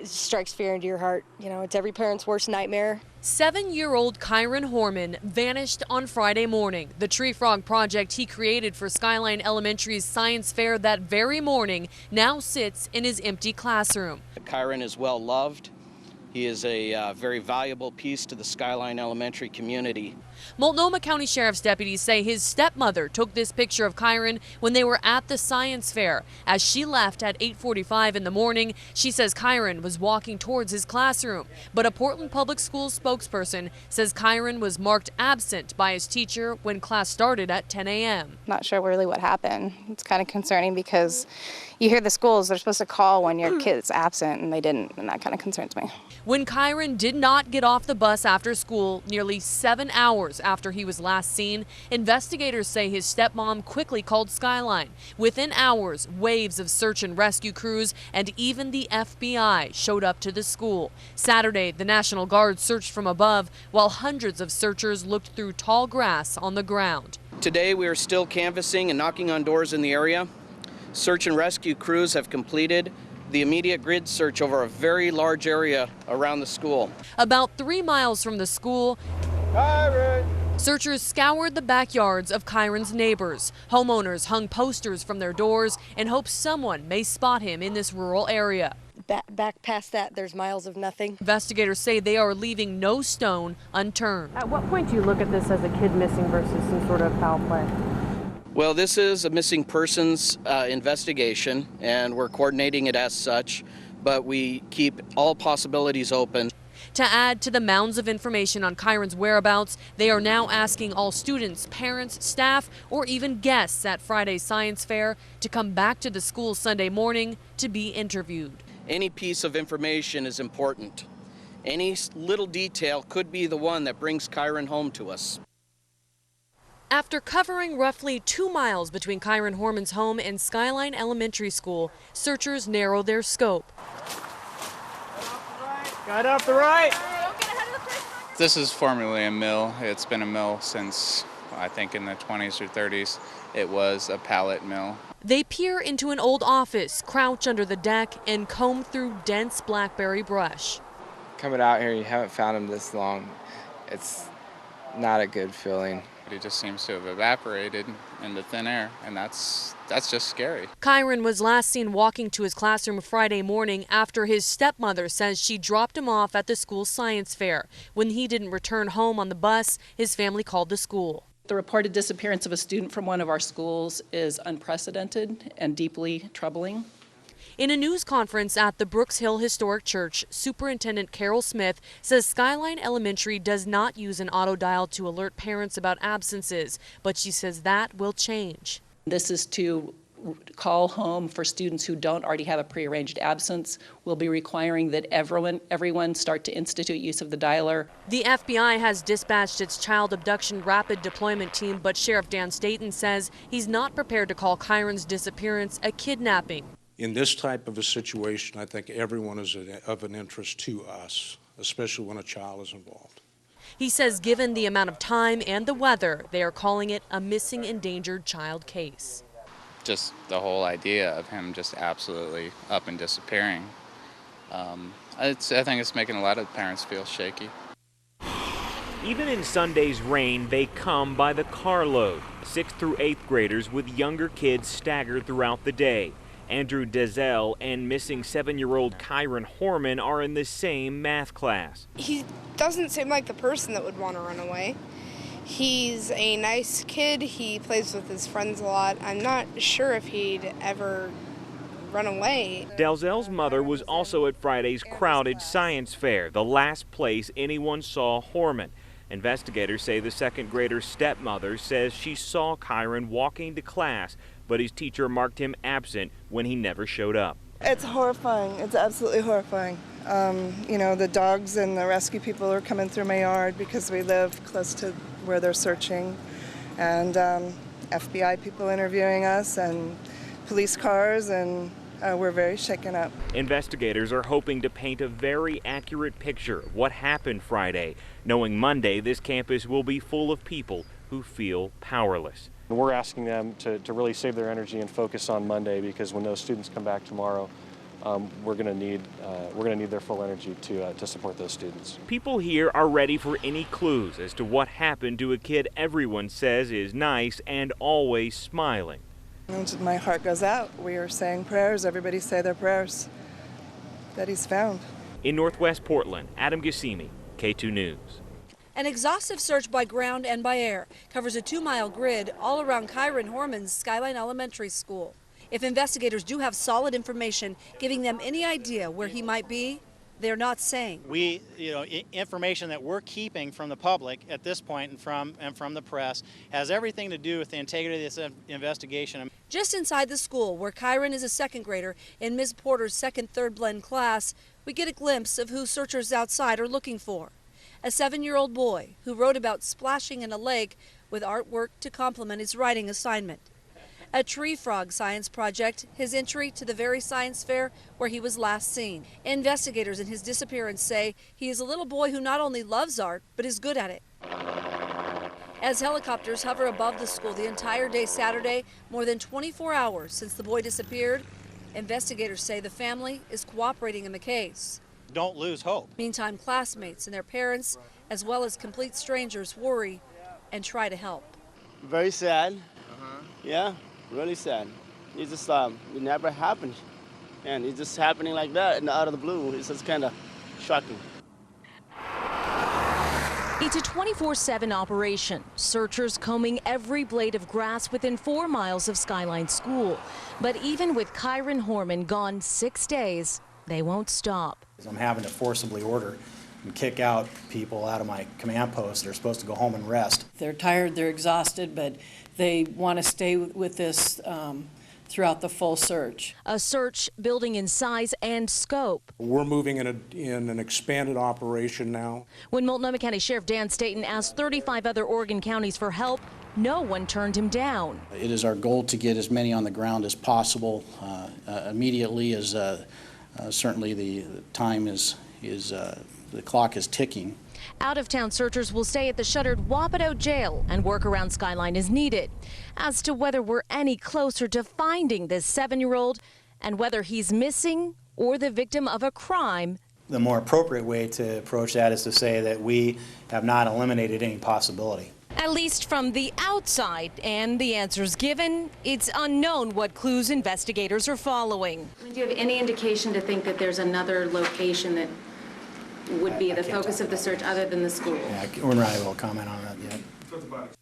it strikes fear into your heart. You know, it's every parent's worst nightmare. 7-year-old Kyron Horman vanished on Friday morning. The tree frog project he created for Skyline Elementary's science fair that very morning now sits in his empty classroom. Kyron is well loved. He is a very valuable piece to the Skyline Elementary community. Multnomah County Sheriff's deputies say his stepmother took this picture of Kyron when they were at the science fair. As she left at 8:45 in the morning, she says Kyron was walking towards his classroom. But a Portland Public Schools spokesperson says Kyron was marked absent by his teacher when class started at 10 a.m. Not sure really what happened. It's kind of concerning because you hear the schools, they're supposed to call when your kid's absent, and they didn't, and that kind of concerns me. When Kyron did not get off the bus after school, nearly 7 hours after he was last seen, investigators say his stepmom quickly called Skyline. Within hours, waves of search and rescue crews and even the FBI showed up to the school. Saturday, the National Guard searched from above while hundreds of searchers looked through tall grass on the ground. Today we are still canvassing and knocking on doors in the area. Search and rescue crews have completed the immediate grid search over a very large area around the school. About 3 miles from the school, Kyron! Searchers scoured the backyards of Kyron's neighbors. Homeowners hung posters from their doors in hopes someone may spot him in this rural area. Back past that, there's miles of nothing. Investigators say they are leaving no stone unturned. At what point do you look at this as a kid missing versus some sort of foul play? Well, this is a missing persons investigation, and we're coordinating it as such, but we keep all possibilities open. To add to the mounds of information on Kyron's whereabouts, they are now asking all students, parents, staff, or even guests at Friday's science fair to come back to the school Sunday morning to be interviewed. Any piece of information is important. Any little detail could be the one that brings Kyron home to us. After covering roughly 2 miles between Kyron Horman's home and Skyline Elementary School, searchers narrow their scope. Got off the right! This is formerly a mill. It's been a mill since, I think, in the 20s or 30s. It was a pallet mill. They peer into an old office, crouch under the deck, and comb through dense blackberry brush. Coming out here, you haven't found him this long. It's not a good feeling. He just seems to have evaporated into thin air, and that's just scary. Kyron was last seen walking to his classroom Friday morning after his stepmother says she dropped him off at the school science fair. When he didn't return home on the bus, his family called the school. The reported disappearance of a student from one of our schools is unprecedented and deeply troubling. In a news conference at the Brooks Hill Historic Church, Superintendent Carol Smith says Skyline Elementary does not use an auto dial to alert parents about absences, but she says that will change. This is to call home for students who don't already have a prearranged absence. We'll be requiring that everyone start to institute use of the dialer. The FBI has dispatched its child abduction rapid deployment team, but Sheriff Dan Staton says he's not prepared to call Kyron's disappearance a kidnapping. In this type of a situation, I think everyone is of an interest to us, especially when a child is involved. He says given the amount of time and the weather, they are calling it a missing endangered child case. Just the whole idea of him just absolutely up and disappearing. I think it's making a lot of parents feel shaky. Even in Sunday's rain, they come by the carload. 6th through 8th graders with younger kids staggered throughout the day. Andrew Dezell and missing 7-year-old Kyron Horman are in the same math class. He doesn't seem like the person that would want to run away. He's a nice kid. He plays with his friends a lot. I'm not sure if he'd ever run away. Dezell's mother was also at Friday's crowded science fair, the last place anyone saw Horman. Investigators say the 2nd grader's stepmother says she saw Kyron walking to class, but his teacher marked him absent when he never showed up. It's horrifying. It's absolutely horrifying. You know, the dogs and the rescue people are coming through my yard because we live close to where they're searching, and FBI people interviewing us and police cars, and we're very shaken up. Investigators are hoping to paint a very accurate picture of what happened Friday, knowing Monday this campus will be full of people who feel powerless. We're asking them to really save their energy and focus on Monday, because when those students come back tomorrow, we're going to need their full energy to support those students. People here are ready for any clues as to what happened to a kid everyone says is nice and always smiling. And my heart goes out. We are saying prayers. Everybody say their prayers that he's found. In Northwest Portland, Adam Gassimi, K2 News. An exhaustive search by ground and by air covers a 2-mile grid all around Kyron Horman's Skyline Elementary School. If investigators do have solid information giving them any idea where he might be, they're not saying. Information that we're keeping from the public at this point and from the press has everything to do with the integrity of this investigation. Just inside the school, where Kyron is a second grader in Ms. Porter's second-third blend class, we get a glimpse of who searchers outside are looking for. A 7-year-old boy who wrote about splashing in a lake with artwork to complement his writing assignment. A tree frog science project, his entry to the very science fair where he was last seen. Investigators in his disappearance say he is a little boy who not only loves art, but is good at it. As helicopters hover above the school the entire day Saturday, more than 24 hours since the boy disappeared, investigators say the family is cooperating in the case. Don't lose hope. Meantime, classmates and their parents, as well as complete strangers, worry and try to help. Very sad. Yeah, really sad. It just it never happened, and it's just happening like that and out of the blue. It's just kind of shocking. It's a 24/7 operation. Searchers combing every blade of grass within 4 miles of Skyline School. But even with Kyron Horman gone 6 days, they won't stop. I'm having to forcibly order and kick out people out of my command post that are supposed to go home and rest. They're tired, they're exhausted, but they want to stay with this throughout the full search. A search building in size and scope. We're moving in an expanded operation now. When Multnomah County Sheriff Dan Staton asked 35 other Oregon counties for help, no one turned him down. It is our goal to get as many on the ground as possible immediately, as certainly the time the clock is ticking. Out-of-town searchers will stay at the shuttered Wapato jail and work around Skyline as needed. As to whether we're any closer to finding this 7-year-old and whether he's missing or the victim of a crime. The more appropriate way to approach that is to say that we have not eliminated any possibility. At least from the outside, and the answers given, it's unknown what clues investigators are following. Do you have any indication to think that there's another location that would be the focus of the search other than the school? Yeah, we're not able to comment on that yet.